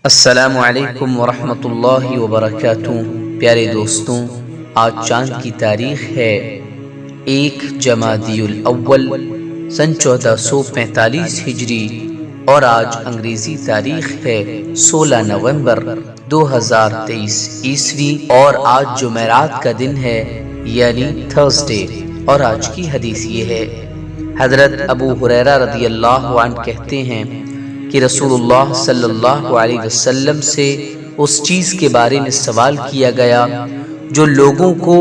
السلام علیکم ورحمۃ اللہ وبرکاتہ۔ پیارے دوستوں، آج چاند کی تاریخ ہے 1 جمادی الاول سن 1445 ہجری اور آج انگریزی تاریخ ہے 16 نومبر 2023 عیسوی، اور آج جمعرات کا دن ہے یعنی تھرسڈے۔ اور آج کی حدیث یہ ہے، حضرت ابو ہریرہ رضی اللہ عنہ کہتے ہیں کہ رسول اللہ صلی اللہ علیہ وسلم سے اس چیز کے بارے میں سوال کیا گیا جو لوگوں کو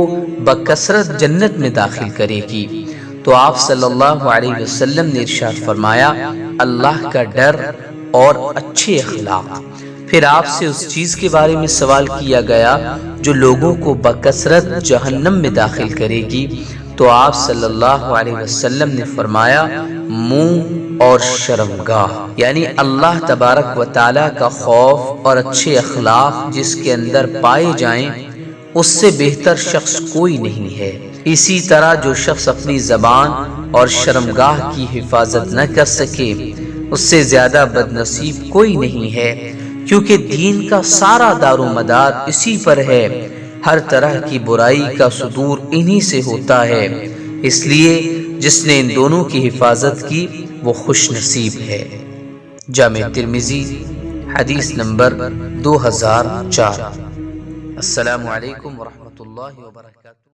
بکثرت جنت میں داخل کرے گی، تو آپ صلی اللہ علیہ وسلم نے ارشاد فرمایا، اللہ کا ڈر اور اچھے اخلاق۔ پھر آپ سے اس چیز کے بارے میں سوال کیا گیا جو لوگوں کو بکثرت جہنم میں داخل کرے گی، تو آپ صلی اللہ علیہ وسلم نے فرمایا، منہ اور شرمگاہ، یعنی اللہ تبارک و تعالی کا خوف اور اچھے اخلاق جس کے اندر پائے جائیں، اس سے بہتر شخص کوئی نہیں ہے۔ اسی طرح جو شخص اپنی زبان اور شرمگاہ کی حفاظت نہ کر سکے، اس سے زیادہ بد نصیب کوئی نہیں ہے، کیونکہ دین کا سارا دار و مدار اسی پر ہے۔ ہر طرح کی برائی کا صدور انہی سے ہوتا ہے، اس لیے جس نے ان دونوں کی حفاظت کی وہ خوش نصیب ہے۔ جامع ترمذی حدیث نمبر 2004۔ السلام علیکم ورحمۃ اللہ وبرکاتہ۔